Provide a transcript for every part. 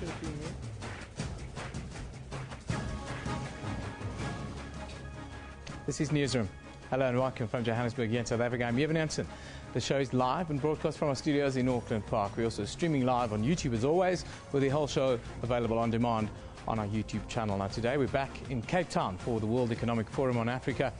should have been here. This is Newsroom. Hello and welcome from Johannesburg here in South Africa. I'm Evan Hansen. The show is live and broadcast from our studios in Auckland Park. We're also streaming live on YouTube as always, with the whole show available on demand on our YouTube channel. Now today we're back in Cape Town for the World Economic Forum on Africa.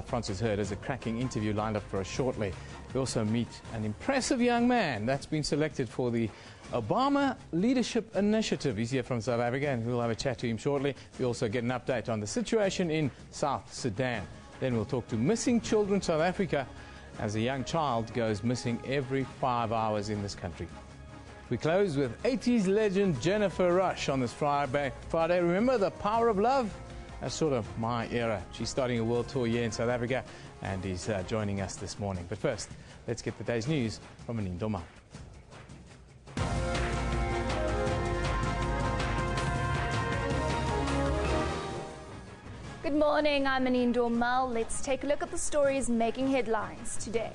Francis Hurd has a cracking interview lined up for us shortly. We also meet an impressive young man that's been selected for the Obama Leadership Initiative. He's here from South Africa and we'll have a chat to him shortly. We also get an update on the situation in South Sudan. Then we'll talk to missing children in South Africa, as a young child goes missing every 5 hours in this country. We close with 80s legend Jennifer Rush on this Friday. Remember the power of love? That's sort of my era. She's starting a world tour here in South Africa and is joining us this morning. But first, let's get the day's news from Anindo Mal. Good morning, I'm Anindo Mal. Let's take a look at the stories making headlines today.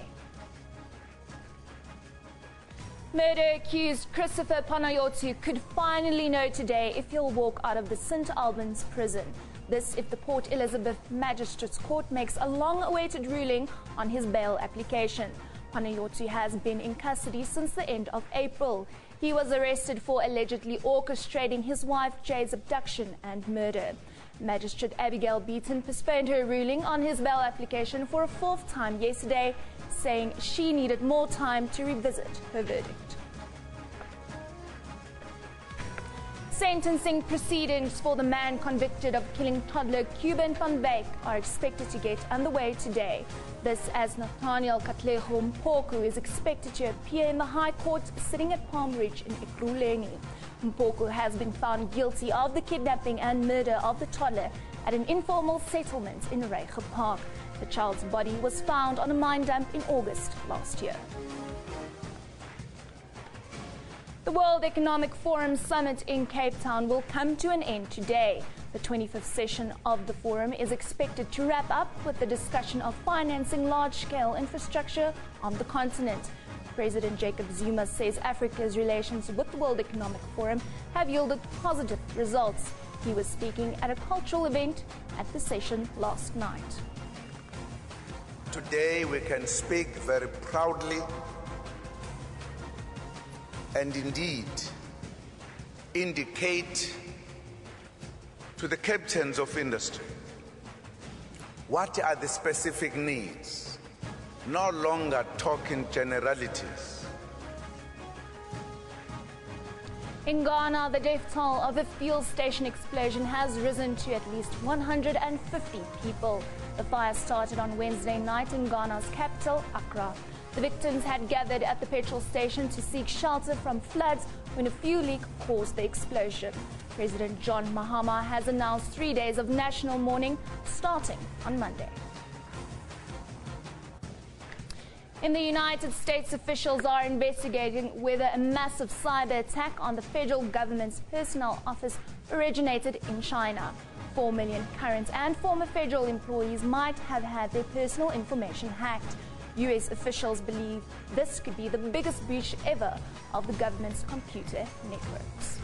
Murder-accused Christopher Panayiotou could finally know today if he'll walk out of the St. Albans prison. This if the Port Elizabeth Magistrates Court makes a long-awaited ruling on his bail application. Panayiotou has been in custody since the end of April. He was arrested for allegedly orchestrating his wife Jay's abduction and murder. Magistrate Abigail Beaton postponed her ruling on his bail application for a fourth time yesterday, saying she needed more time to revisit her verdict. Sentencing proceedings for the man convicted of killing toddler Cuban van Wyk are expected to get underway today. This as Nathaniel Katlego Mpoku is expected to appear in the High Court sitting at Palm Ridge in Ekurhuleni. Mpoku has been found guilty of the kidnapping and murder of the toddler at an informal settlement in Reiger Park. The child's body was found on a mine dump in August last year. The World Economic Forum Summit in Cape Town will come to an end today. The 25th session of the forum is expected to wrap up with the discussion of financing large-scale infrastructure on the continent. President Jacob Zuma says Africa's relations with the World Economic Forum have yielded positive results. He was speaking at a cultural event at the session last night. Today we can speak very proudly and indeed indicate to the captains of industry what are the specific needs. No longer talking generalities. In Ghana, the death toll of a fuel station explosion has risen to at least 150 people. The fire started on Wednesday night in Ghana's capital, Accra. The victims had gathered at the petrol station to seek shelter from floods when a fuel leak caused the explosion. President John Mahama has announced 3 days of national mourning starting on Monday. In the United States, officials are investigating whether a massive cyber attack on the federal government's personnel office originated in China. 4 million current and former federal employees might have had their personal information hacked. U.S. officials believe this could be the biggest breach ever of the government's computer networks.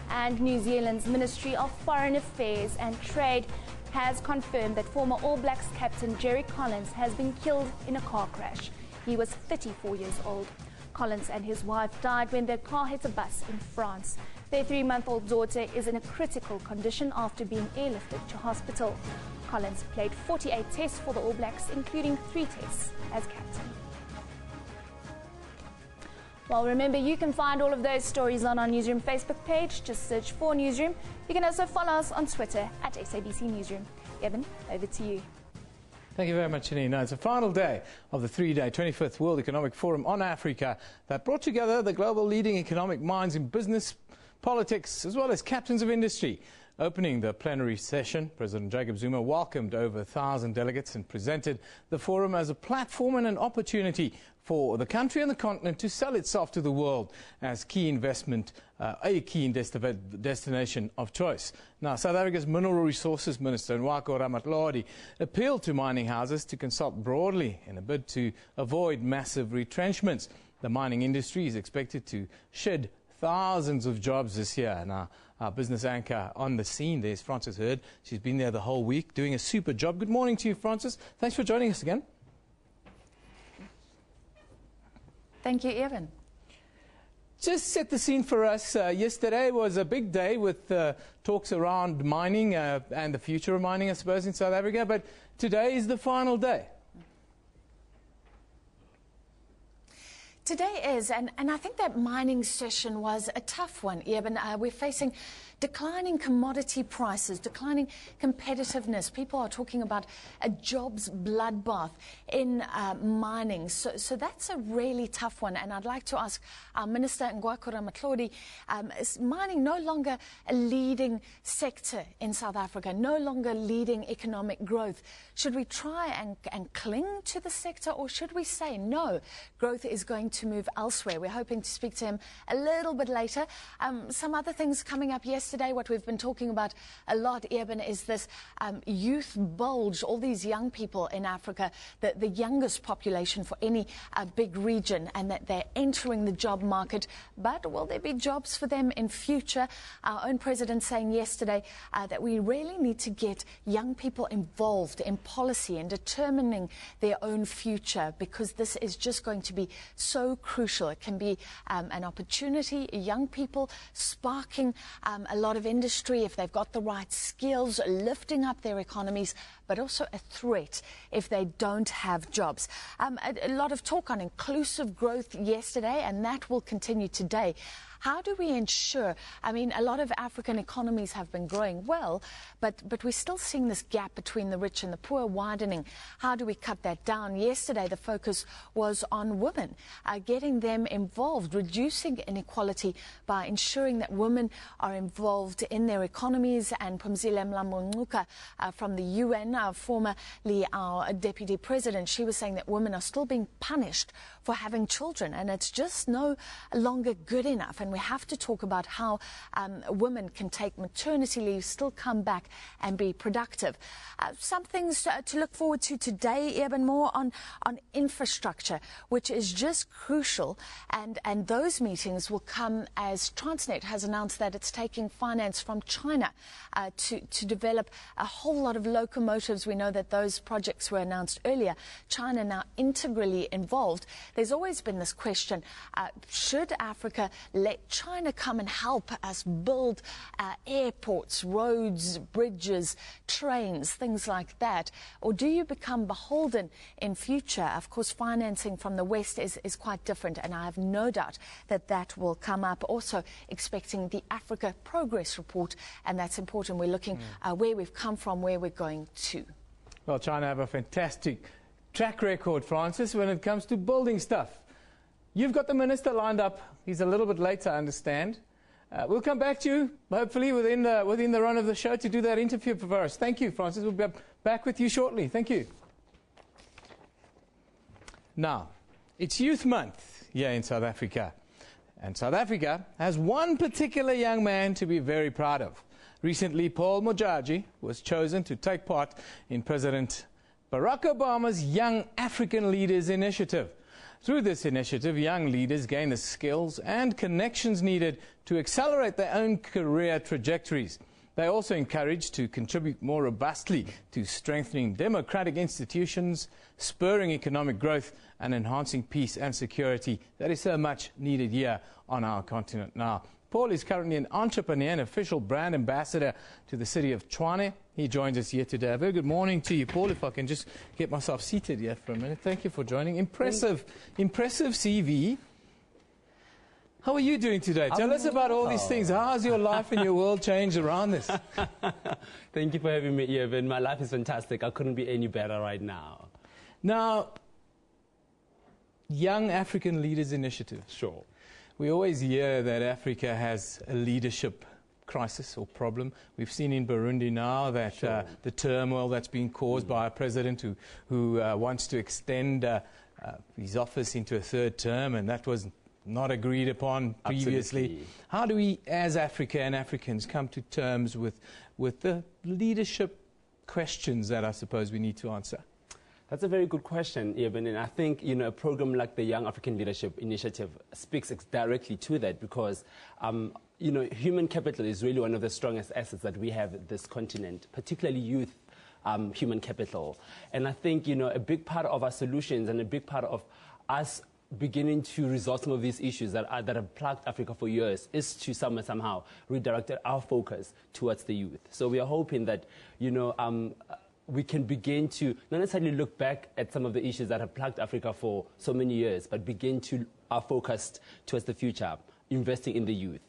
And New Zealand's Ministry of Foreign Affairs and Trade has confirmed that former All Blacks captain Jerry Collins has been killed in a car crash. He was 34 years old. Collins and his wife died when their car hit a bus in France. Their 3-month-old daughter is in a critical condition after being airlifted to hospital. Collins played 48 tests for the All Blacks, including 3 tests as captain. Well, remember, you can find all of those stories on our Newsroom Facebook page. Just search for Newsroom. You can also follow us on Twitter at SABC Newsroom. Evan, over to you. Thank you very much, Janine. Now, it's the final day of the 3-day 25th World Economic Forum on Africa that brought together the global leading economic minds in business, politics, as well as captains of industry. Opening the plenary session, President Jacob Zuma welcomed over 1,000 delegates and presented the forum as a platform and an opportunity for the country and the continent to sell itself to the world as key investment, a key destination of choice. Now, South Africa's Mineral Resources Minister, Nwako Ramatlhodi, appealed to mining houses to consult broadly in a bid to avoid massive retrenchments. The mining industry is expected to shed thousands of jobs this year. Now, our business anchor on the scene, there's Frances Hurd. She's been there the whole week doing a super job. Good morning to you, Frances. Thanks for joining us again. Thank you, Evan. Just set the scene for us. Yesterday was a big day with talks around mining and the future of mining, I suppose, in South Africa. But today is the final day. Today is, and I think that mining session was a tough one, Eben. We're facing declining commodity prices, declining competitiveness. People are talking about a jobs bloodbath in mining. So that's a really tough one. And I'd like to ask our Minister, Ngwakura Matlodi, is mining no longer a leading sector in South Africa, no longer leading economic growth? Should we try and cling to the sector, or should we say no, growth is going to move elsewhere? We're hoping to speak to him a little bit later. Some other things coming up yesterday, what we've been talking about a lot, Eben, is this youth bulge, all these young people in Africa, the youngest population for any big region, and that they're entering the job market. But will there be jobs for them in future? Our own president saying yesterday that we really need to get young people involved in policy and determining their own future, because this is just going to be so crucial. It can be an opportunity, young people sparking a lot of industry if they've got the right skills, lifting up their economies, but also a threat if they don't have jobs. A lot of talk on inclusive growth yesterday, and that will continue today. How do we ensure, I mean, a lot of African economies have been growing well, but we're still seeing this gap between the rich and the poor widening. How do we cut that down? Yesterday, the focus was on women, getting them involved, reducing inequality by ensuring that women are involved in their economies. And Phumzile Mlambo-Ngcuka from the UN, formerly our deputy president, she was saying that women are still being punished for having children, and it's just no longer good enough. And we have to talk about how women can take maternity leave, still come back and be productive. Some things to look forward to today, even more on infrastructure, which is just crucial. And those meetings will come as Transnet has announced that it's taking finance from China to develop a whole lot of locomotives. We know that those projects were announced earlier. China now integrally involved. There's always been this question, should Africa let China come and help us build airports, roads, bridges, trains, things like that? Or do you become beholden in future? Of course, financing from the West is quite different, and I have no doubt that that will come up. Also expecting the Africa Progress Report, and that's important. We're looking where we've come from, where we're going to. Well, China have a fantastic track record, Frances, when it comes to building stuff. You've got the minister lined up. He's a little bit late, I understand. We'll come back to you, hopefully, within the run of the show to do that interview for us. Thank you, Frances. We'll be back with you shortly. Thank you. Now, it's Youth Month here in South Africa. And South Africa has one particular young man to be very proud of. Recently, Paul Mojaji was chosen to take part in President Barack Obama's Young African Leaders Initiative. Through this initiative, young leaders gain the skills and connections needed to accelerate their own career trajectories. They are also encouraged to contribute more robustly to strengthening democratic institutions, spurring economic growth, and enhancing peace and security that is so much needed here on our continent. Now, Paul is currently an entrepreneur and official brand ambassador to the city of Tshwane. He joins us here today. A very good morning to you, Paul. If I can just get myself seated here for a minute. Thank you for joining. Impressive CV. How are you doing today? Tell us about all these things. How has your life and your world changed around this? Thank you for having me, Evan. My life is fantastic. I couldn't be any better right now. Now, Young African Leaders Initiative. Sure. We always hear that Africa has a leadership crisis or problem. We've seen in Burundi now that the turmoil that's been caused by a president who wants to extend his office into a third term, and that was not agreed upon previously. Absolutely. How do we, as Africa and Africans, come to terms with the leadership questions that I suppose we need to answer? That's a very good question, Eben, and I think a program like the Young African Leadership Initiative speaks directly to that because human capital is really one of the strongest assets that we have at this continent, particularly youth human capital. And I think a big part of our solutions and a big part of us beginning to resolve some of these issues that have plagued Africa for years is to somehow redirect our focus towards the youth. So we are hoping that we can begin to not necessarily look back at some of the issues that have plagued Africa for so many years, but begin to focus towards the future, investing in the youth.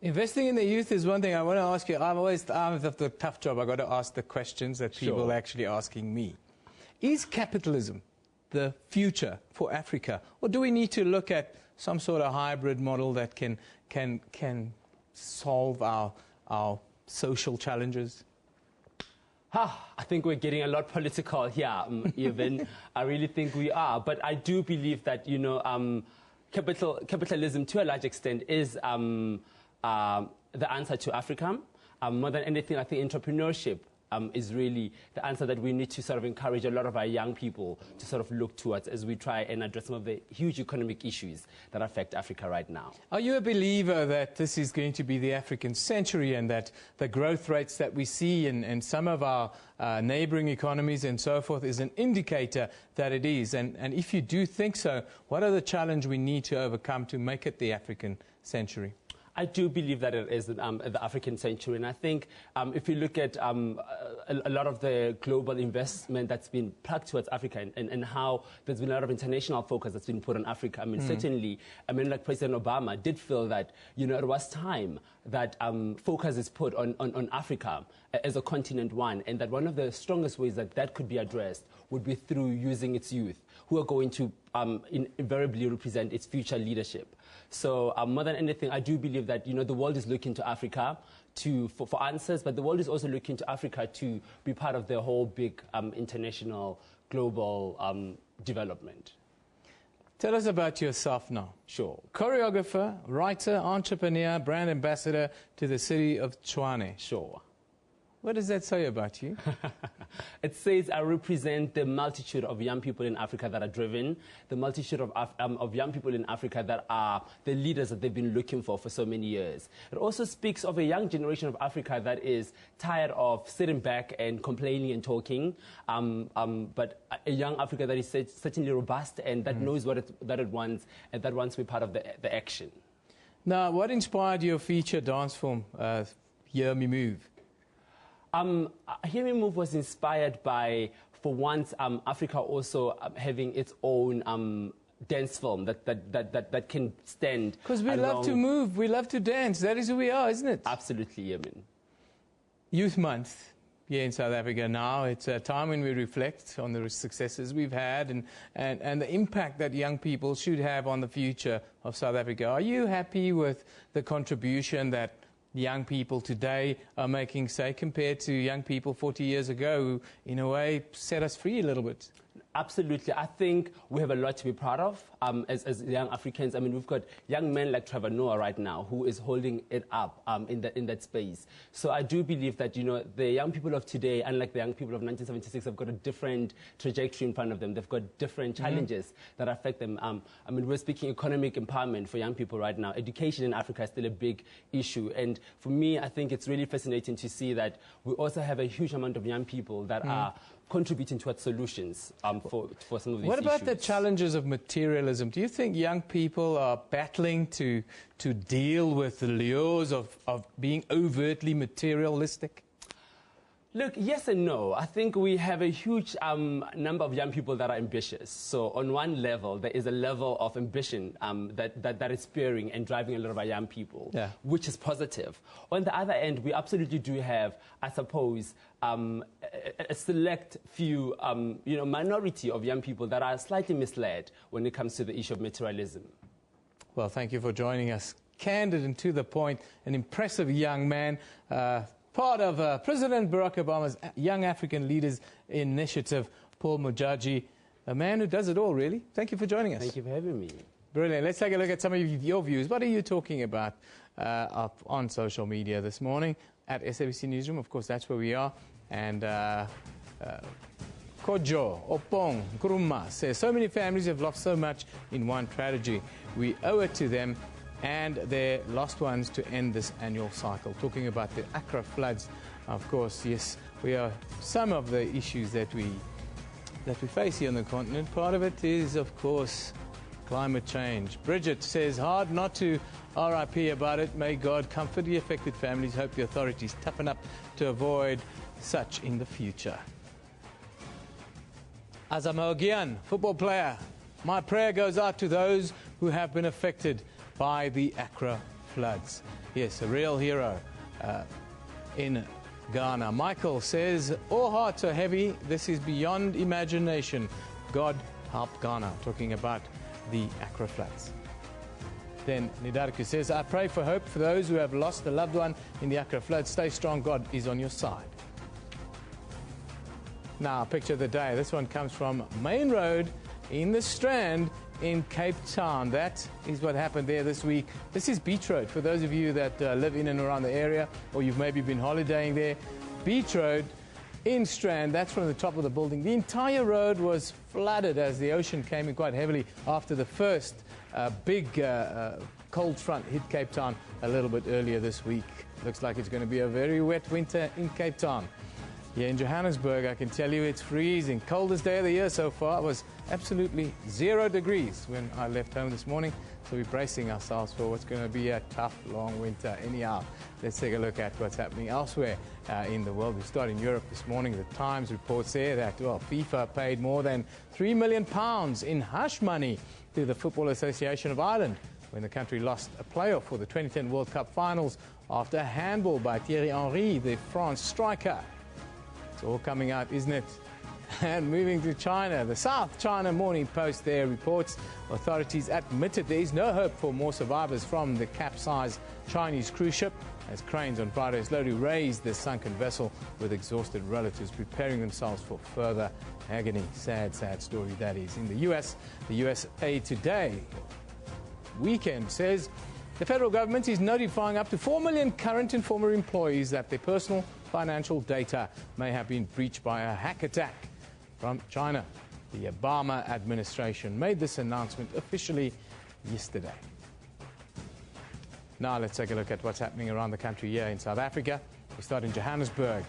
Investing in the youth is one thing I want to ask you. I have the tough job. I've got to ask the questions that people are actually asking me. Is capitalism the future for Africa, or do we need to look at some sort of hybrid model that can solve our social challenges? I think we're getting a lot political here, even. I really think we are. But I do believe that, capitalism, to a large extent, is the answer to Africa. More than anything, I think entrepreneurship is really the answer that we need to sort of encourage a lot of our young people to sort of look towards as we try and address some of the huge economic issues that affect Africa right now. Are you a believer that this is going to be the African century and that the growth rates that we see in some of our neighboring economies and so forth is an indicator that it is? And if you do think so, what are the challenges we need to overcome to make it the African century? I do believe that it is the African century, and I think if you look at a lot of the global investment that's been plugged towards Africa and how there's been a lot of international focus that's been put on Africa, certainly, like President Obama did feel that, it was time that focus is put on Africa as a continent one, and that one of the strongest ways that could be addressed would be through using its youth, who are going to invariably represent its future leadership. So more than anything, I do believe that the world is looking to Africa for answers, but the world is also looking to Africa to be part of the whole big international global development. Tell us about yourself now. Sure. Choreographer, writer, entrepreneur, brand ambassador to the city of Tshwane. Sure. What does that say about you? It says I represent the multitude of young people in Africa that are driven, the multitude of young people in Africa that are the leaders that they've been looking for so many years. It also speaks of a young generation of Africa that is tired of sitting back and complaining and talking, but a young Africa that is certainly robust and that knows what it wants and that wants to be part of the action. Now, what inspired your feature dance form, Hear Me Move? Hear Me Move was inspired by, for once, Africa also having its own dance film that can stand. Because we love to move, we love to dance. That is who we are, isn't it? Absolutely, Yemen. Youth Month here in South Africa now. It's a time when we reflect on the successes we've had and the impact that young people should have on the future of South Africa. Are you happy with the contribution that young people today are making, say, compared to young people 40 years ago who, in a way, set us free a little bit? Absolutely. I think we have a lot to be proud of as young Africans. I mean, we've got young men like Trevor Noah right now who is holding it up in that space. So I do believe that, the young people of today, unlike the young people of 1976, have got a different trajectory in front of them. They've got different challenges that affect them. I mean, we're speaking economic empowerment for young people right now. Education in Africa is still a big issue. And for me, I think it's really fascinating to see that we also have a huge amount of young people that are contributing towards solutions for some of these issues. What about the challenges of materialism? Do you think young people are battling to deal with the lures of being overtly materialistic? Look, yes and no. I think we have a huge number of young people that are ambitious. So on one level, there is a level of ambition that is spurring and driving a lot of our young people, which is positive. On the other end, we absolutely do have, I suppose, a select few, minority of young people that are slightly misled when it comes to the issue of materialism. Well, thank you for joining us. Candid and to the point, an impressive young man, part of President Barack Obama's Young African Leaders Initiative, Paul Mujaji, a man who does it all, really. Thank you for joining us. Thank you for having me. Brilliant. Let's take a look at some of your views. What are you talking about up on social media this morning at SABC Newsroom? Of course, that's where we are. And Kojo Opong Gruma says, so many families have lost so much in one tragedy. We owe it to them and their lost ones to end this annual cycle. Talking about the Accra floods, of course, yes, we are some of the issues that we face here on the continent. Part of it is, of course, climate change. Bridget says, hard not to RIP about it. May God comfort the affected families. Hope the authorities toughen up to avoid such in the future. Asamoah, football player. My prayer goes out to those who have been affected by the Accra floods. Yes, a real hero in Ghana. Michael says, all hearts are heavy. This is beyond imagination. God help Ghana. Talking about the Accra floods. Then Nidarku says, I pray for hope for those who have lost a loved one in the Accra floods. Stay strong. God is on your side. Now, picture of the day. This one comes from Main Road in the Strand in Cape Town. That is what happened there this week. This is Beach Road. For those of you that live in and around the area, or you've maybe been holidaying there, Beach Road in Strand, that's from the top of the building. The entire road was flooded as the ocean came in quite heavily after the first big cold front hit Cape Town a little bit earlier this week. Looks like it's going to be a very wet winter in Cape Town. Here in Johannesburg, I can tell you it's freezing. Coldest day of the year so far. It was absolutely 0 degrees when I left home this morning. So we're bracing ourselves for what's going to be a tough, long winter. Anyhow, let's take a look at what's happening elsewhere in the world. We start in Europe this morning. The Times reports there that, well, FIFA paid more than £3 million in hush money to the Football Association of Ireland when the country lost a playoff for the 2010 World Cup finals after a handball by Thierry Henry, the France striker. It's all coming out, isn't it? And moving to China, the South China Morning Post there reports authorities admitted there is no hope for more survivors from the capsized Chinese cruise ship as cranes on Friday slowly raised the sunken vessel with exhausted relatives preparing themselves for further agony. Sad, sad story that is. In the U.S., the USA Today weekend says the federal government is notifying up to 4 million current and former employees that their personal financial data may have been breached by a hack attack from China. The Obama administration made this announcement officially yesterday. Now let's take a look at what's happening around the country here in South Africa. We start in Johannesburg,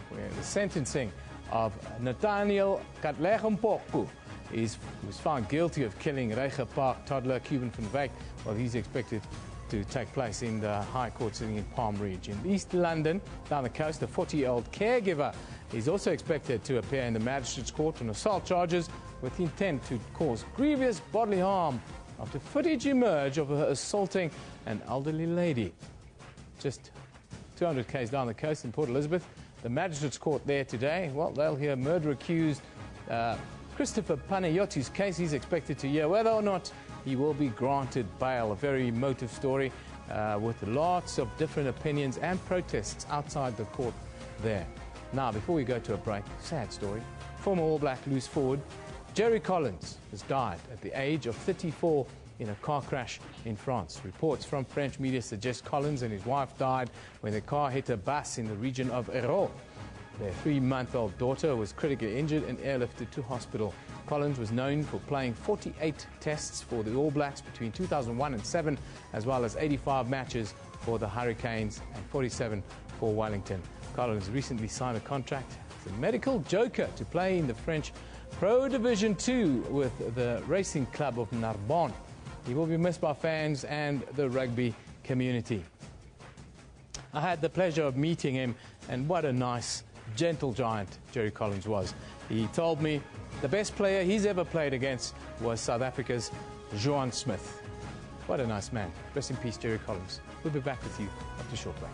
where the sentencing of Nathaniel Katlegompoku was found guilty of killing Reiger Park toddler Cuban van Wyk. Well, he's expected to take place in the High Court sitting in Palm Ridge. In East London, down the coast, the 40-year-old caregiver is also expected to appear in the Magistrates Court on assault charges with intent to cause grievous bodily harm after footage emerged of her assaulting an elderly lady. Just 200 k's down the coast in Port Elizabeth, the Magistrates Court there today, well, they'll hear murder-accused Christopher Panayotti's case. He's expected to hear whether or not he will be granted bail. A very emotive story with lots of different opinions and protests outside the court there. Now, before we go to a break, sad story. Former All Black loose forward Jerry Collins has died at the age of 34 in a car crash in France. Reports from French media suggest Collins and his wife died when the car hit a bus in the region of Hérault. Their 3-month-old daughter was critically injured and airlifted to hospital. Collins was known for playing 48 tests for the All Blacks between 2001 and 2007, as well as 85 matches for the Hurricanes and 47 for Wellington. Collins recently signed a contract as a medical joker to play in the French Pro Division 2 with the Racing Club of Narbonne. He will be missed by fans and the rugby community. I had the pleasure of meeting him, and what a nice, gentle giant Jerry Collins was. He told me the best player he's ever played against was South Africa's Johan Smith. What a nice man. Rest in peace, Jerry Collins. We'll be back with you after a short break.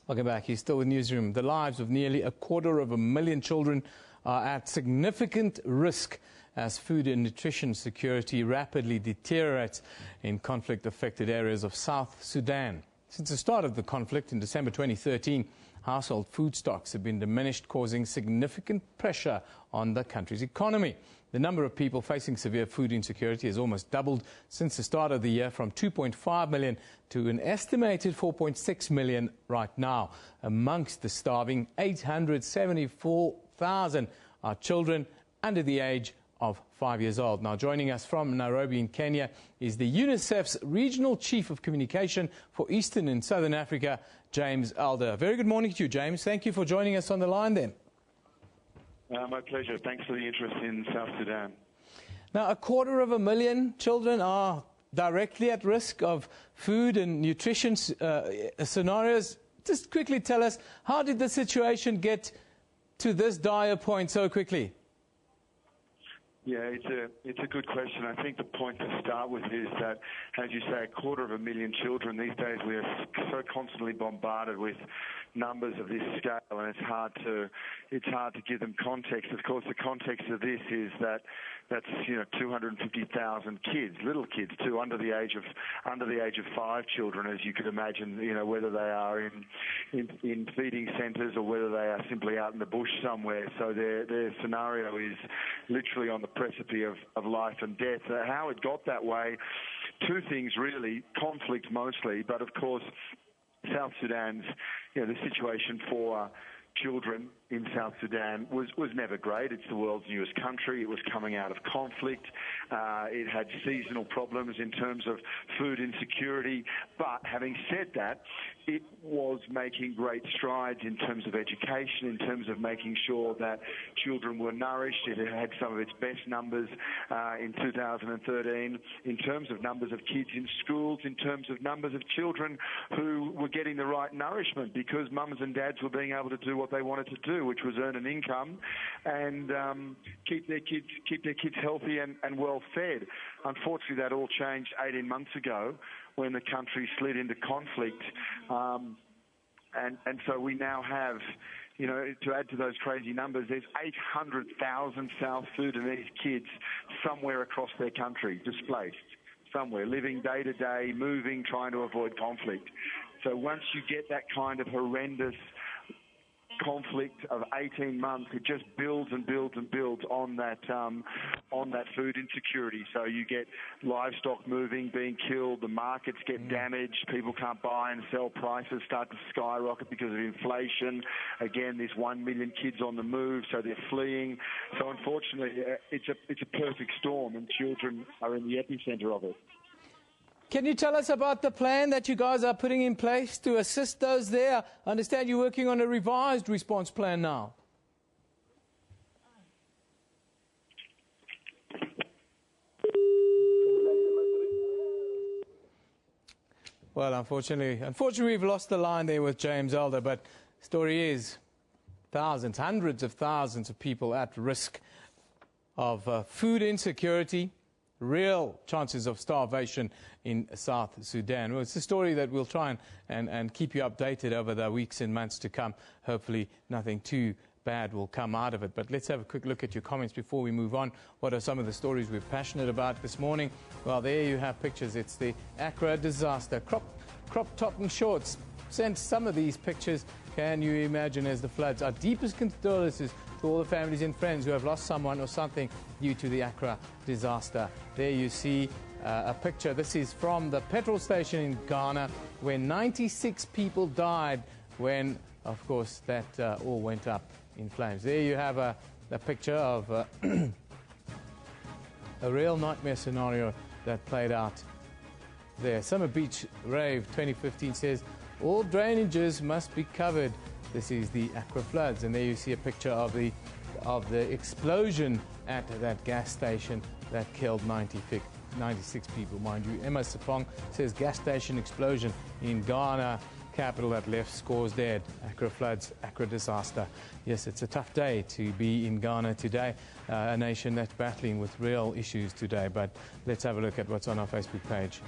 Welcome back. You're still with Newsroom. The lives of nearly 250,000 children are at significant risk as food and nutrition security rapidly deteriorates in conflict-affected areas of South Sudan. Since the start of the conflict in December 2013, household food stocks have been diminished, causing significant pressure on the country's economy. The number of people facing severe food insecurity has almost doubled since the start of the year, from 2.5 million to an estimated 4.6 million right now. Amongst the starving, 874,000 are children under the age of 5 years old. Now, joining us from Nairobi in Kenya is the UNICEF's Regional Chief of Communication for Eastern and Southern Africa, James Elder. Very good morning to you, James. Thank you for joining us on the line then. My pleasure. Thanks for the interest in South Sudan. Now, 250,000 children are directly at risk of food and nutrition scenarios. Just quickly tell us, how did the situation get to this dire point so quickly? Yeah, it's a good question. I think the point to start with is that, as you say, 250,000 children. These days we are so constantly bombarded with numbers of this scale, and it's hard to give them context. Of course, the context of this is that's 250,000 kids, little kids too, under the age of 5 children, as you could imagine. Whether they are in feeding centres or whether they are simply out in the bush somewhere. So their scenario is literally on the precipice of life and death. How it got that way, two things really: conflict mostly, but of course South Sudan's, the situation for children in South Sudan was never great. It's the world's newest country. It was coming out of conflict. It had seasonal problems in terms of food insecurity. But having said that, it was making great strides in terms of education, in terms of making sure that children were nourished. It had some of its best numbers in 2013 in terms of numbers of kids in schools, in terms of numbers of children who were getting the right nourishment, because mums and dads were being able to do what they wanted to do, which was earn an income and keep their kids healthy and well fed. Unfortunately, that all changed 18 months ago when the country slid into conflict, and so we now have, to add to those crazy numbers, there's 800,000 South Sudanese kids somewhere across their country, displaced somewhere, living day to day, moving, trying to avoid conflict. So once you get that kind of horrendous conflict of 18 months, it just builds and builds and builds on that food insecurity. So you get livestock moving, being killed, the markets get damaged, people can't buy and sell, prices start to skyrocket because of inflation. Again, there's 1 million kids on the move, so they're fleeing. So unfortunately, it's a perfect storm, and children are in the epicenter of it. Can you tell us about the plan that you guys are putting in place to assist those there? I understand you're working on a revised response plan now. Well, unfortunately, we've lost the line there with James Elder, but the story is thousands, hundreds of thousands of people at risk of food insecurity, real chances of starvation in South Sudan. Well, it's a story that we'll try and keep you updated over the weeks and months to come. Hopefully nothing too bad will come out of it. But let's have a quick look at your comments before we move on. What are some of the stories we're passionate about this morning? Well, there you have pictures. It's the Accra disaster. Crop top and shorts sent some of these pictures. Can you imagine, as the floods? Our deepest condolences to all the families and friends who have lost someone or something due to the Accra disaster. There you see a picture. This is from the petrol station in Ghana, where 96 people died when, of course, that all went up in flames. There you have a picture of a real nightmare scenario that played out there. Summer Beach Rave 2015 says all drainages must be covered. This is the Accra floods, and there you see a picture of the explosion at that gas station that killed 96 people, mind you. Emma Sapong says gas station explosion in Ghana, capital that left scores dead. Accra floods, Accra disaster. Yes, it's a tough day to be in Ghana today, a nation that's battling with real issues today. But let's have a look at what's on our Facebook page.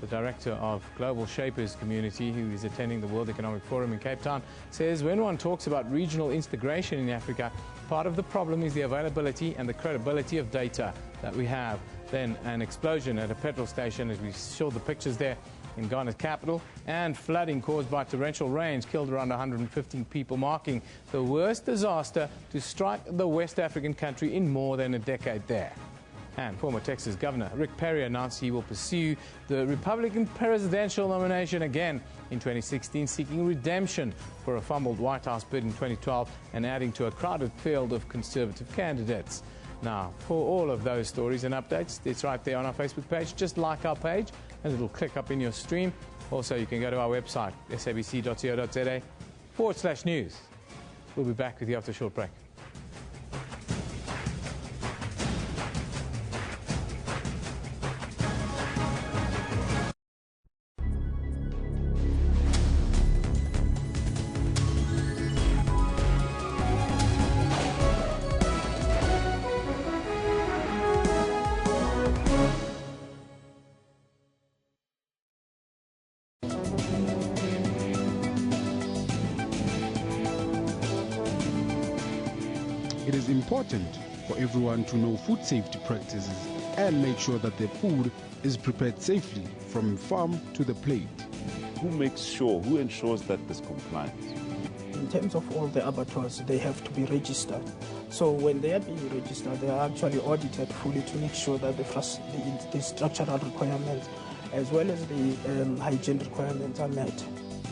the director of Global Shapers Community, who is attending the World Economic Forum in Cape Town, says when one talks about regional integration in Africa, part of the problem is the availability and the credibility of data that we have. Then an explosion at a petrol station, as we saw the pictures there, in Ghana's capital, and flooding caused by torrential rains killed around 115 people, marking the worst disaster to strike the West African country in more than a decade there. And former Texas Governor Rick Perry announced he will pursue the Republican presidential nomination again in 2016, seeking redemption for a fumbled White House bid in 2012 and adding to a crowded field of conservative candidates. Now, for all of those stories and updates, it's right there on our Facebook page. Just like our page, and it'll click up in your stream. Also, you can go to our website, sabc.co.za/news. We'll be back with you after a short break. It is important for everyone to know food safety practices and make sure that their food is prepared safely from farm to the plate. Who ensures that there's compliance? In terms of all the abattoirs, they have to be registered. So when they are being registered, they are actually audited fully to make sure that the structural requirements as well as the hygiene requirements are met.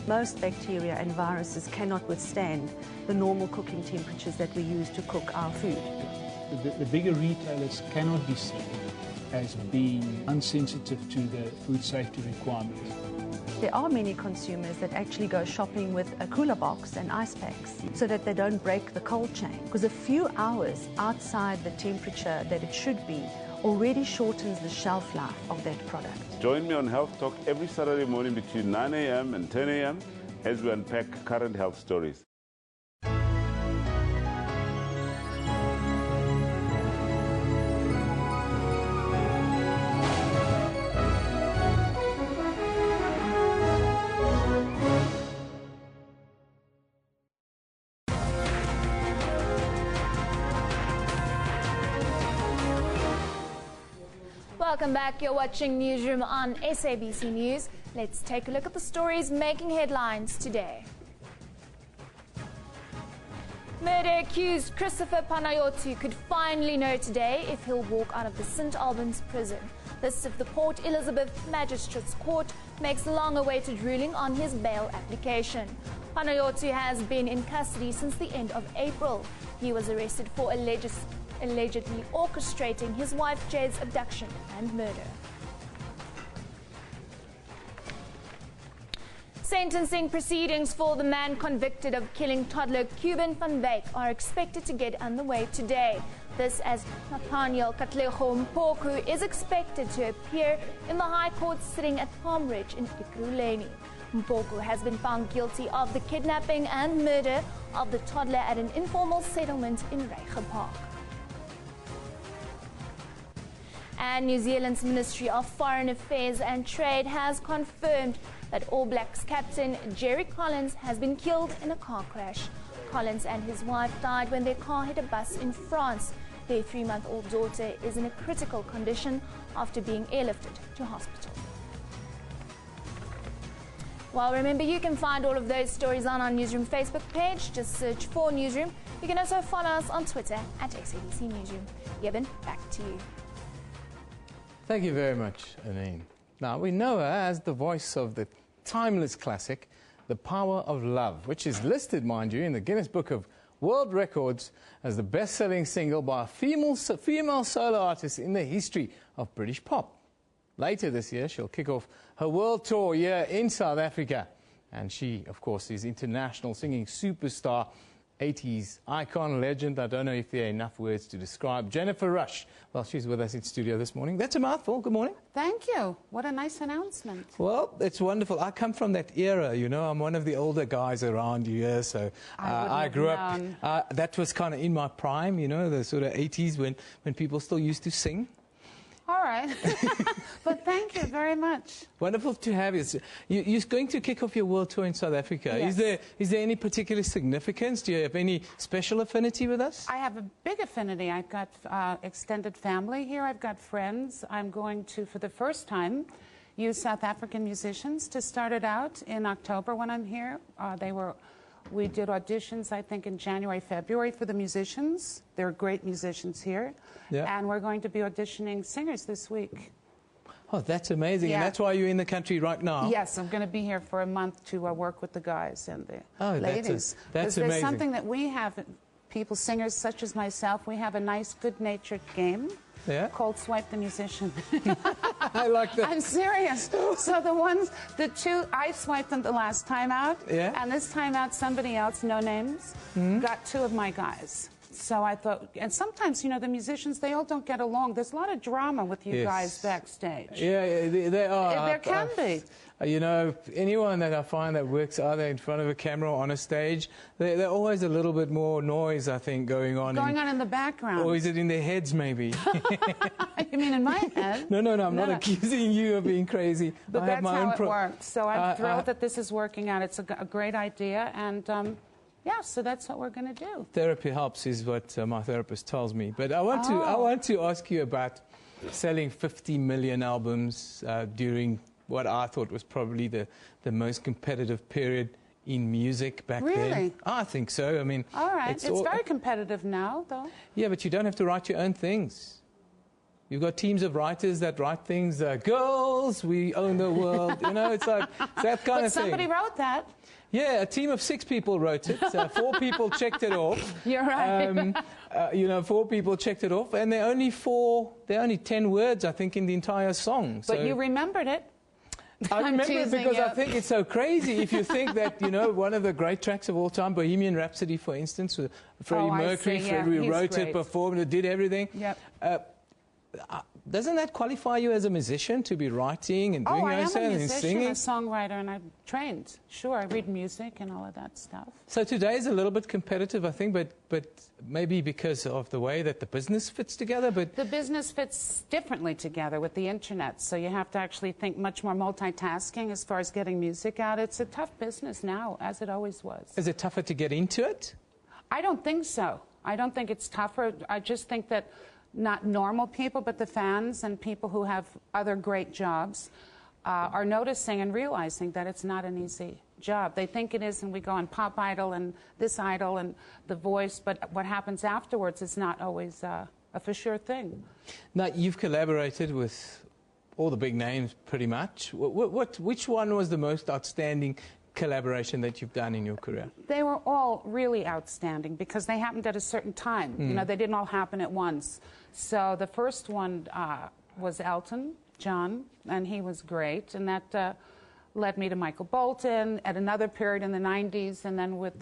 Most bacteria and viruses cannot withstand the normal cooking temperatures that we use to cook our food. The bigger retailers cannot be seen as being unsensitive to the food safety requirements. There are many consumers that actually go shopping with a cooler box and ice packs so that they don't break the cold chain, because a few hours outside the temperature that it should be already shortens the shelf life of that product. Join me on Health Talk every Saturday morning between 9 a.m. and 10 a.m. as we unpack current health stories. Welcome back. You're watching Newsroom on SABC News. Let's take a look at the stories making headlines today. Murder-accused Christopher Panayiotou could finally know today if he'll walk out of the St. Albans prison. This if the Port Elizabeth Magistrates Court makes a long-awaited ruling on his bail application. Panayiotou has been in custody since the end of April. He was arrested for allegedly orchestrating his wife Jade's abduction and murder. Sentencing proceedings for the man convicted of killing toddler Cuban van Wyk are expected to get underway today. This as Nathaniel Katlego Mpoku is expected to appear in the High Court sitting at Palm Ridge in Ekurhuleni. Mpoku has been found guilty of the kidnapping and murder of the toddler at an informal settlement in Reiger Park. And New Zealand's Ministry of Foreign Affairs and Trade has confirmed that All Blacks captain Jerry Collins has been killed in a car crash. Collins and his wife died when their car hit a bus in France. Their 3-month-old daughter is in a critical condition after being airlifted to hospital. Well, remember, you can find all of those stories on our Newsroom Facebook page. Just search for Newsroom. You can also follow us on Twitter at SABC Newsroom. Yevon, back to you. Thank you very much, Anine. Now, we know her as the voice of the timeless classic, The Power of Love, which is listed, mind you, in the Guinness Book of World Records as the best-selling single by a female solo artist in the history of British pop. Later this year, she'll kick off her world tour here in South Africa. And she, of course, is international singing superstar, 80s icon, legend. I don't know if there are enough words to describe Jennifer Rush. Well, she's with us in studio this morning. That's a mouthful. Good morning. Thank you. What a nice announcement. Well, it's wonderful. I come from that era, you know. I'm one of the older guys around here, so I grew up. That was kind of in my prime, you know, the sort of 80s when people still used to sing. All right. But thank you very very much. Wonderful to have you. You're going to kick off your world tour in South Africa. Yes. Is there any particular significance? Do you have any special affinity with us? I have a big affinity. I've got extended family here. I've got friends. I'm going to, for the first time, use South African musicians to start it out in October when I'm here. We did auditions, I think, in January, February for the musicians. There are great musicians here. Yeah. And we're going to be auditioning singers this week. Oh, that's amazing. Yeah. And that's why you're in the country right now? Yes, I'm going to be here for a month to work with the guys and the ladies. That's amazing. There's something that we have, people, singers such as myself, we have a nice, good-natured game. Yeah? Called Swipe the Musician. I like that. I'm serious. So the two, I swiped them the last time out. Yeah? And this time out, somebody else, no names, got two of my guys. So I thought, and sometimes, you know, the musicians, they all don't get along. There's a lot of drama with you guys backstage. Yeah, they are. There can be. You know, anyone that I find that works either in front of a camera or on a stage, they're always a little bit more noise, I think, going on. Going on in the background. Or is it in their heads, maybe? You mean in my head? No, I'm not accusing you of being crazy. But I have that's my own how it works. So I'm thrilled that this is working out. It's a great idea. And, yeah, so that's what we're going to do. Therapy helps is what my therapist tells me. But I want to ask you about selling 50 million albums during what I thought was probably the most competitive period in music back then. Really? I think so. I mean, all right. It's very competitive now, though. Yeah, but you don't have to write your own things. You've got teams of writers that write things. Girls, we own the world. You know, it's like that kind of thing. But somebody wrote that. Yeah, a team of 6 people wrote it. 4 people checked it off. You're right. You know, 4 people checked it off, and there are only 10 words, I think, in the entire song. But you remembered it. I remember it because I think it's so crazy. If you think that, you know, one of the great tracks of all time, Bohemian Rhapsody, for instance, with Freddie Mercury, Freddie wrote it, performed it, did everything. Yep. Doesn't that qualify you as a musician to be writing and doing your own stuff and singing? I'm a songwriter, and I'm trained. Sure, I read music and all of that stuff. So today is a little bit competitive, I think, but maybe because of the way that the business fits together. But the business fits differently together with the internet, so you have to actually think much more multitasking as far as getting music out. It's a tough business now, as it always was. Is it tougher to get into it? I don't think so. I don't think it's tougher. I just think that not normal people, but the fans and people who have other great jobs are noticing and realizing that it's not an easy job. They think it is, and we go on Pop Idol and this Idol and The Voice, but what happens afterwards is not always a for sure thing. Now, you've collaborated with all the big names pretty much. Which one was the most outstanding collaboration that you've done in your career? They were all really outstanding because they happened at a certain time. You know, they didn't all happen at once. So the first one was Elton John, and he was great, and that led me to Michael Bolton at another period in the 90s, and then with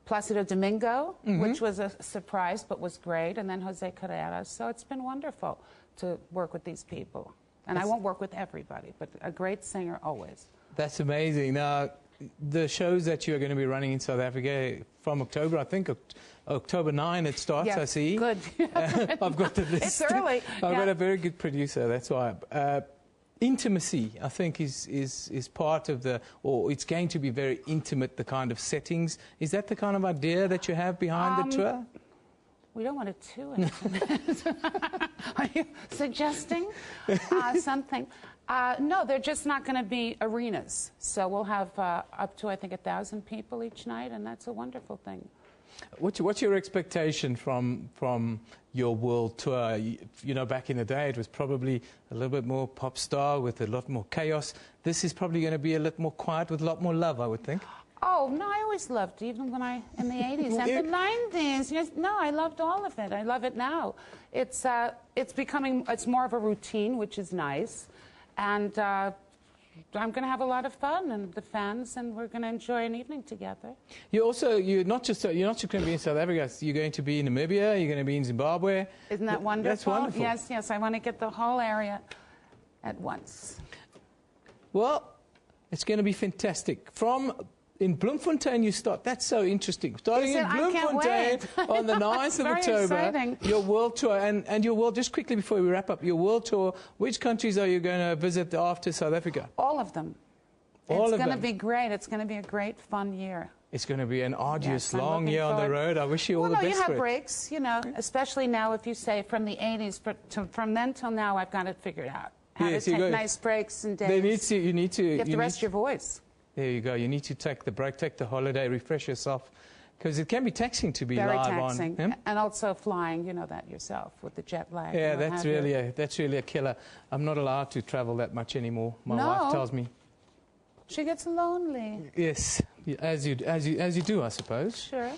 Placido Domingo, which was a surprise but was great, and then Jose Carreras. So it's been wonderful to work with these people. And I won't work with everybody, but a great singer always. That's amazing. Now, the shows that you're going to be running in South Africa from October, I think October 9 it starts, I see. Good. I've got the list. It's early. I've got a very good producer, that's why. Intimacy, I think, is part of or it's going to be very intimate, the kind of settings. Is that the kind of idea that you have behind the tour? We don't want it too intimate. Are you suggesting something? No, they're just not going to be arenas. So we'll have up to, I think, 1,000 people each night, and that's a wonderful thing. What's your expectation from your world tour? You know, back in the day, it was probably a little bit more pop star with a lot more chaos. This is probably going to be a little more quiet with a lot more love, I would think. Oh, no, I always loved, even when in the 80s and the 90s. Yes, no, I loved all of it. I love it now. It's more of a routine, which is nice. And I'm going to have a lot of fun, and the fans, and we're going to enjoy an evening together. You're not just going to be in South Africa. You're going to be in Namibia. You're going to be in Zimbabwe. Isn't that wonderful? That's wonderful. Yes. I want to get the whole area at once. Well, it's going to be fantastic. From in Bloemfontein you start. That's so interesting. Starting in Bloemfontein on the 9th of October, exciting. Your world tour. And your world, just quickly before we wrap up, your world tour, which countries are you going to visit after South Africa? All of them. All it's of them. going to be great. It's going to be a great, fun year. It's going to be an arduous, Yes, long year on the road. I wish you all the best you have for it. breaks, you know, especially now if you say from the 80s, from then till now, I've got it figured out. How to take nice breaks and days. You need to. You have to rest your voice. There you go. You need to take the break, take the holiday, refresh yourself, because it can be taxing to be live on. Very taxing, and also flying. You know that yourself with the jet lag. Yeah, that's really a killer. I'm not allowed to travel that much anymore. My wife tells me. She gets lonely. Yes, as you do, I suppose. Sure.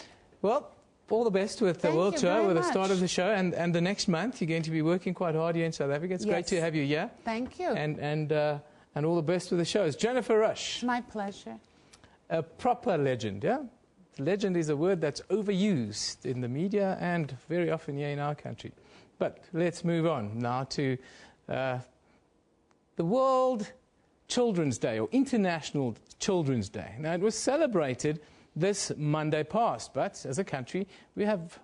Well, all the best with the World Tour, with the start of the show, and the next month you're going to be working quite hard here in South Africa. It's great to have you here. Thank you. And all the best with the shows. Jennifer Rush. My pleasure. A proper legend, yeah? Legend is a word that's overused in the media and very often here in our country. But let's move on now to the World Children's Day, or International Children's Day. Now, it was celebrated this Monday past, but as a country, we have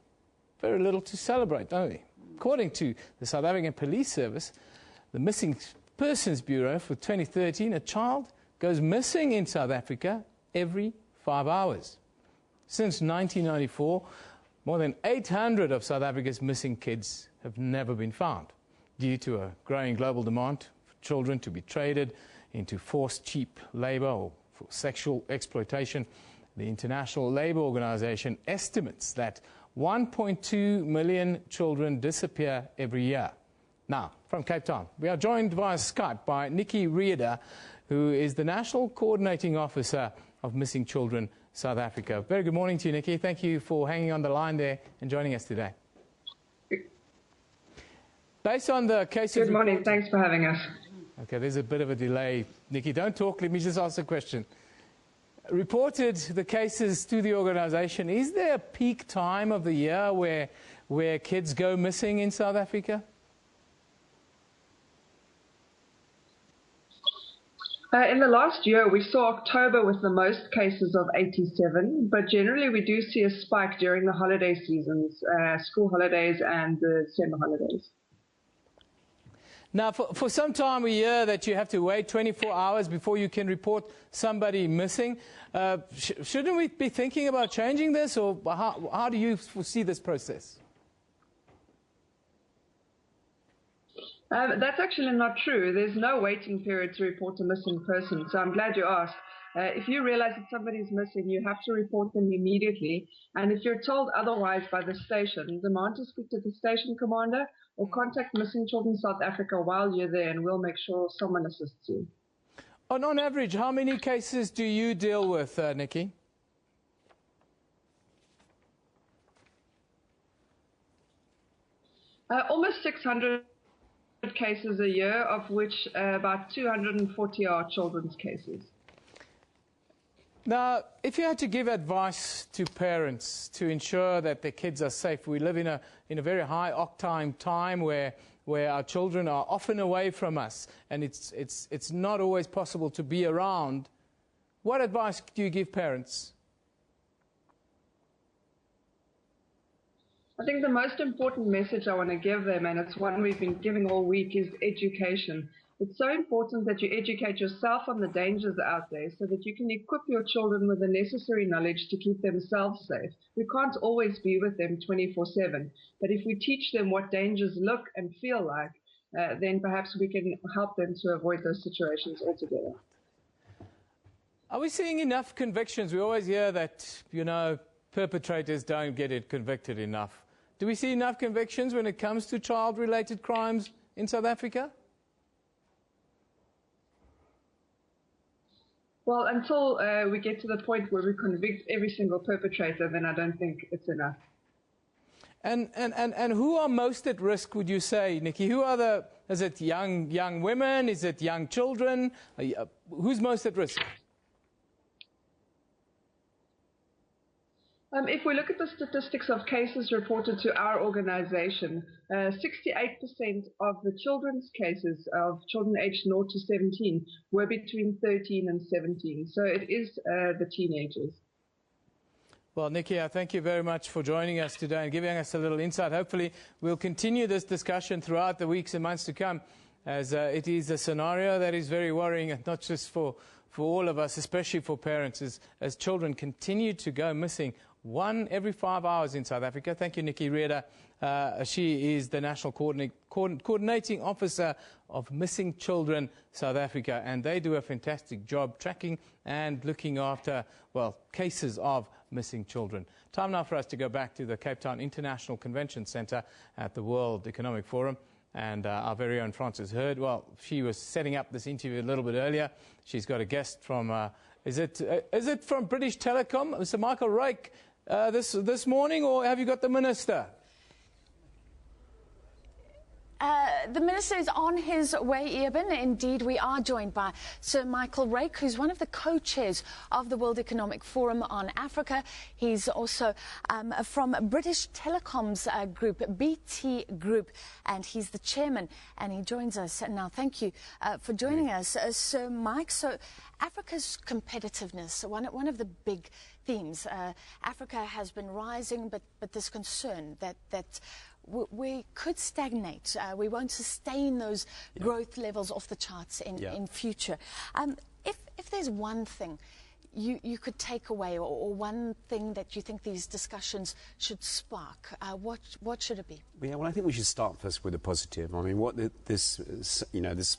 very little to celebrate, don't we? According to the South African Police Service, the Missing Persons Bureau for 2013, a child goes missing in South Africa every 5 hours. Since 1994, more than 800 of South Africa's missing kids have never been found, due to a growing global demand for children to be traded into forced cheap labor or for sexual exploitation. The International Labour Organization estimates that 1.2 million children disappear every year. Now, from Cape Town, we are joined via Skype by Nikki Reeder, who is the National Coordinating Officer of Missing Children South Africa. Very good morning to you, Nikki. Thank you for hanging on the line there and joining us today. Based on the cases... Good morning. Thanks for having us. Okay, there's a bit of a delay. Nikki, don't talk. Let me just ask a question. Reported the cases to the organisation. Is there a peak time of the year where kids go missing in South Africa? In the last year, we saw October with the most cases of 87, but generally we do see a spike during the holiday seasons, school holidays and the summer holidays. Now, for some time we hear that you have to wait 24 hours before you can report somebody missing. Shouldn't we be thinking about changing this, or how do you foresee this process? That's actually not true. There's no waiting period to report a missing person, so I'm glad you asked. If you realize that somebody's missing, you have to report them immediately. And if you're told otherwise by the station, demand to speak to the station commander or contact Missing Children South Africa while you're there, and we'll make sure someone assists you. On average, how many cases do you deal with, Nikki? Almost 600 cases a year, of which about 240 are children's cases. Now, if you had to give advice to parents to ensure that their kids are safe, we live in a very high octane time where our children are often away from us, and it's not always possible to be around. What advice do you give parents? I think the most important message I want to give them, and it's one we've been giving all week, is education. It's so important that you educate yourself on the dangers out there so that you can equip your children with the necessary knowledge to keep themselves safe. We can't always be with them 24/7, but if we teach them what dangers look and feel like, then perhaps we can help them to avoid those situations altogether. Are we seeing enough convictions? We always hear that, perpetrators don't get it convicted enough. Do we see enough convictions when it comes to child-related crimes in South Africa? Well, until we get to the point where we convict every single perpetrator, then I don't think it's enough. And who are most at risk, would you say, Nikki? Is it young women? Is it young children? Who's most at risk? If we look at the statistics of cases reported to our organization, 68% of the children's cases of children aged 0 to 17 were between 13 and 17. So it is the teenagers. Well, Nikki, I thank you very much for joining us today and giving us a little insight. Hopefully, we'll continue this discussion throughout the weeks and months to come, as it is a scenario that is very worrying, and not just for all of us, especially for parents, as children continue to go missing 1 every 5 hours in South Africa. Thank you, Nikki Reeder. She is the National Coordinating Officer of Missing Children South Africa, and they do a fantastic job tracking and looking after, well, cases of missing children. Time now for us to go back to the Cape Town International Convention Centre at the World Economic Forum. And our very own Frances Hurd, well, she was setting up this interview a little bit earlier. She's got a guest from, is it from British Telecom, Mr. Michael Rake, this morning, or have you got the Minister? The Minister is on his way, Eben. Indeed, we are joined by Sir Michael Rake, who's one of the co-chairs of the World Economic Forum on Africa. He's also from British Telecom's group, BT Group, and he's the chairman, and he joins us now. Thank you for joining us, Sir Mike. So, Africa's competitiveness, one of the big themes. Africa has been rising, but this concern that we could stagnate. We won't sustain those growth levels off the charts in future. If there's one thing you could take away, or one thing that you think these discussions should spark, what should it be? Yeah, well, I think we should start first with a positive. I mean, what this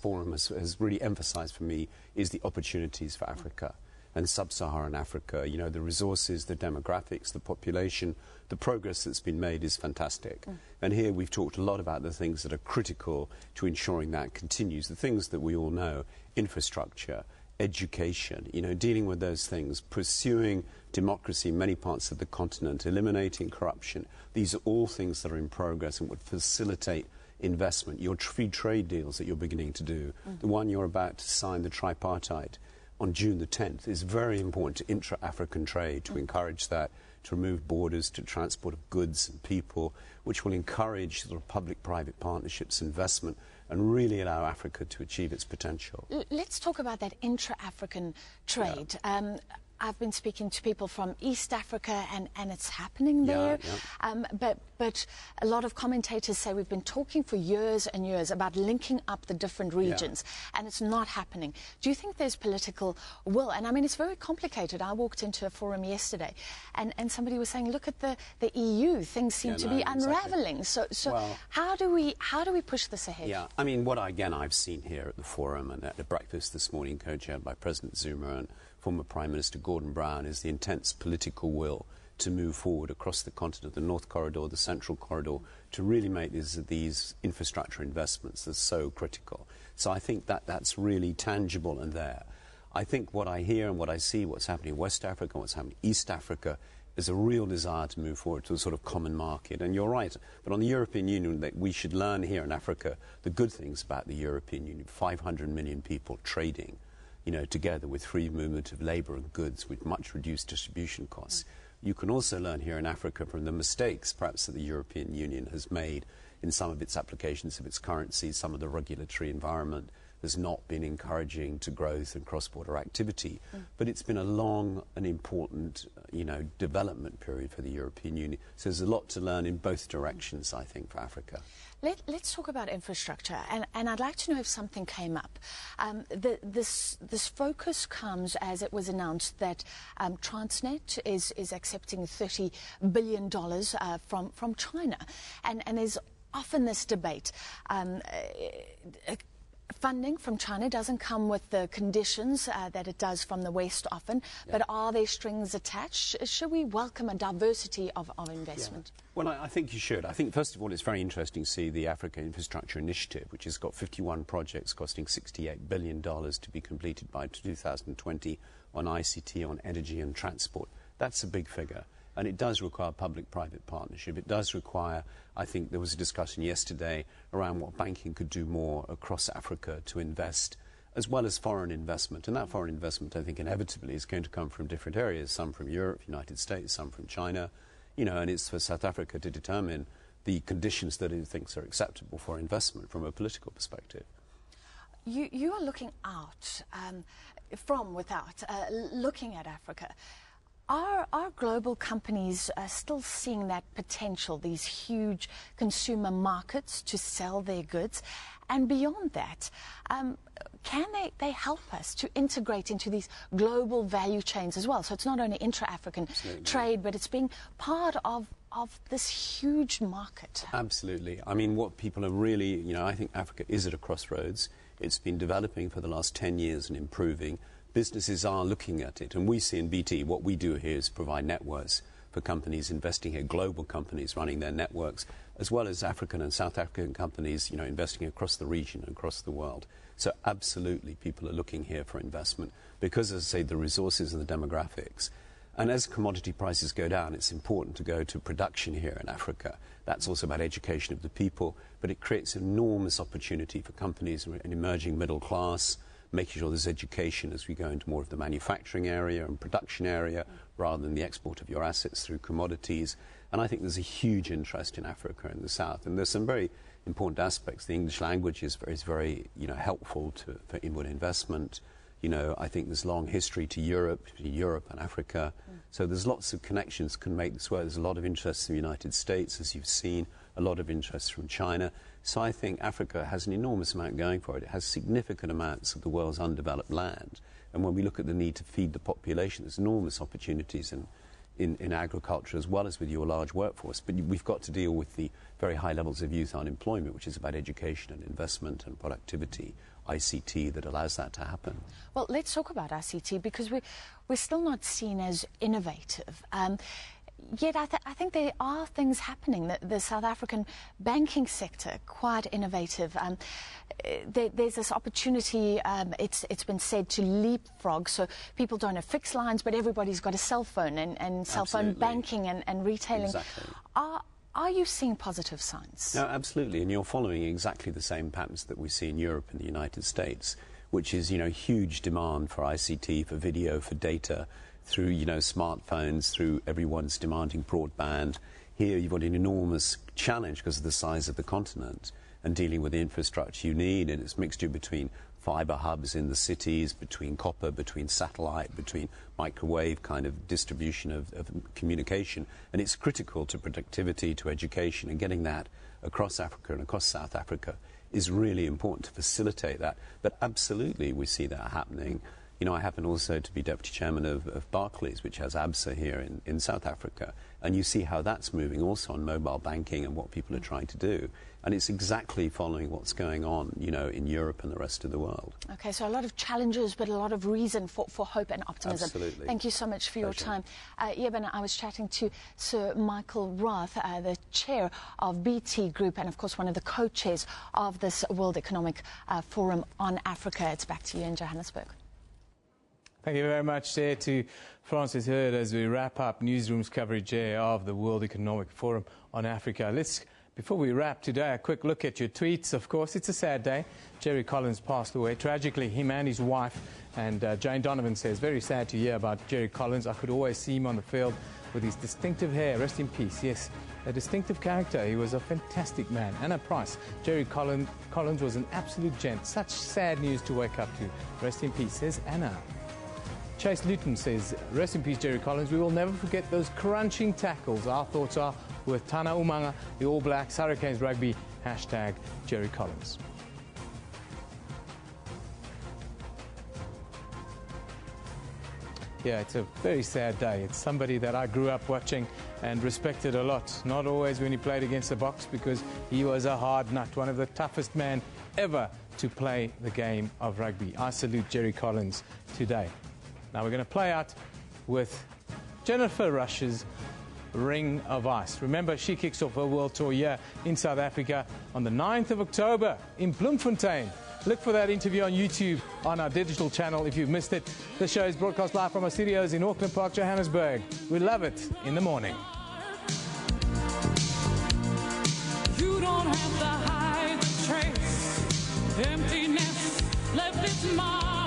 forum has really emphasised for me is the opportunities for Africa and sub-Saharan Africa. You know, the resources, the demographics, the population, the progress that's been made is fantastic. And here we've talked a lot about the things that are critical to ensuring that continues, the things that we all know: infrastructure, education, you know, dealing with those things, pursuing democracy in many parts of the continent, eliminating corruption. These are all things that are in progress and would facilitate investment. Your free trade deals that you're beginning to do, the one you're about to sign, the tripartite, on June the 10th, is very important to intra-African trade, to encourage that, to remove borders, to transport of goods and people, which will encourage sort of public-private partnerships, investment, and really allow Africa to achieve its potential. Let's talk about that intra-African trade. Yeah. I've been speaking to people from East Africa, and it's happening there. But a lot of commentators say we've been talking for years and years about linking up the different regions, and it's not happening. Do you think there's political will? And I mean, it's very complicated. I walked into a forum yesterday, and somebody was saying, look at the EU. Things seem to be unraveling. Exactly. So well, how do we push this ahead? Yeah, I mean, what I've seen here at the forum and at the breakfast this morning, co-chaired by President Zuma and former Prime Minister Gordon Brown, is the intense political will to move forward across the continent, the North Corridor, the Central Corridor, to really make these infrastructure investments that's so critical. So I think that's really tangible and there. I think what I hear and what I see, what's happening in West Africa, what's happening in East Africa, is a real desire to move forward to a sort of common market. And you're right, but on the European Union, that we should learn here in Africa the good things about the European Union. 500 million people trading, you know, together with free movement of labour and goods with much reduced distribution costs. You can also learn here in Africa from the mistakes perhaps that the European Union has made in some of its applications of its currency. Some of the regulatory environment has not been encouraging to growth and cross-border activity. But it's been a long and important, you know, development period for the European Union. So there's a lot to learn in both directions, I think, for Africa. Let's talk about infrastructure, and I'd like to know if something came up. This focus comes as it was announced that Transnet is accepting $30 billion from China, and there's often this debate. Funding from China doesn't come with the conditions that it does from the West often, but are there strings attached? Should we welcome a diversity of investment? Yeah. Well, I think you should. I think, first of all, it's very interesting to see the Africa Infrastructure Initiative, which has got 51 projects costing $68 billion to be completed by 2020 on ICT, on energy and transport. That's a big figure. And it does require public-private partnership. It does require, I think there was a discussion yesterday around what banking could do more across Africa to invest as well as foreign investment. And that foreign investment, I think, inevitably is going to come from different areas, some from Europe, United States, some from China, and it's for South Africa to determine the conditions that it thinks are acceptable for investment from a political perspective. You are looking out from without, looking at Africa. Are global companies still seeing that potential, these huge consumer markets to sell their goods? And beyond that, can they help us to integrate into these global value chains as well? So it's not only intra-African trade, but it's being part of this huge market. Absolutely. I mean, what people are really, I think Africa is at a crossroads. It's been developing for the last 10 years and improving. Businesses are looking at it, and we see in BT, what we do here is provide networks for companies investing here, global companies running their networks, as well as African and South African companies, investing across the region and across the world. So absolutely, people are looking here for investment because, as I say, the resources and the demographics. And as commodity prices go down, it's important to go to production here in Africa. That's also about education of the people, but it creates enormous opportunity for companies and emerging middle class, making sure there's education as we go into more of the manufacturing area and production area rather than the export of your assets through commodities. And I think there's a huge interest in Africa in the south. And there's some very important aspects. The English language is very helpful for inward investment. I think there's long history to Europe and Africa. So there's lots of connections can make this work. There's a lot of interest in the United States, as you've seen, a lot of interest from China. So I think Africa has an enormous amount going for it. It has significant amounts of the world's undeveloped land. And when we look at the need to feed the population, there's enormous opportunities in agriculture as well as with your large workforce. But we've got to deal with the very high levels of youth unemployment, which is about education and investment and productivity, ICT, that allows that to happen. Well, let's talk about ICT because we're still not seen as innovative. Yet I think there are things happening. The South African banking sector, quite innovative. There's this opportunity, it's been said, to leapfrog, so people don't have fixed lines, but everybody's got a cell phone and cell phone banking and retailing. Exactly. Are you seeing positive signs? No, absolutely, and you're following exactly the same patterns that we see in Europe and the United States, which is, huge demand for ICT, for video, for data, through, smartphones, through everyone's demanding broadband. Here you've got an enormous challenge because of the size of the continent and dealing with the infrastructure you need, and it's mixture between fibre hubs in the cities, between copper, between satellite, between microwave kind of distribution of communication. And it's critical to productivity, to education, and getting that across Africa and across South Africa is really important to facilitate that. But absolutely we see that happening. I happen also to be Deputy Chairman of Barclays, which has ABSA here in South Africa. And you see how that's moving also on mobile banking and what people are trying to do. And it's exactly following what's going on, in Europe and the rest of the world. Okay, so a lot of challenges, but a lot of reason for hope and optimism. Absolutely. Thank you so much for your time. Eben, I was chatting to Sir Michael Roth, the chair of BT Group, and of course one of the co-chairs of this World Economic Forum on Africa. It's back to you in Johannesburg. Thank you very much there to Francis Hurd as we wrap up Newsroom's coverage here of the World Economic Forum on Africa. Before we wrap today, a quick look at your tweets. Of course, it's a sad day. Jerry Collins passed away. Tragically, him and his wife. And Jane Donovan says, very sad to hear about Jerry Collins. I could always see him on the field with his distinctive hair. Rest in peace. Yes, a distinctive character. He was a fantastic man. Anna Price, Jerry Collins was an absolute gent. Such sad news to wake up to. Rest in peace, says Anna. Chase Luton says, rest in peace, Jerry Collins. We will never forget those crunching tackles. Our thoughts are with Tana Umanga, the All Blacks, Hurricanes Rugby, # Jerry Collins. Yeah, it's a very sad day. It's somebody that I grew up watching and respected a lot. Not always when he played against the box, because he was a hard nut, one of the toughest men ever to play the game of rugby. I salute Jerry Collins today. Now we're going to play out with Jennifer Rush's Ring of Ice. Remember, she kicks off her world tour here in South Africa on the 9th of October in Bloemfontein. Look for that interview on YouTube on our digital channel if you've missed it. The show is broadcast live from our studios in Auckland Park, Johannesburg. We love it in the morning. You don't have to hide the trace, emptiness left it's my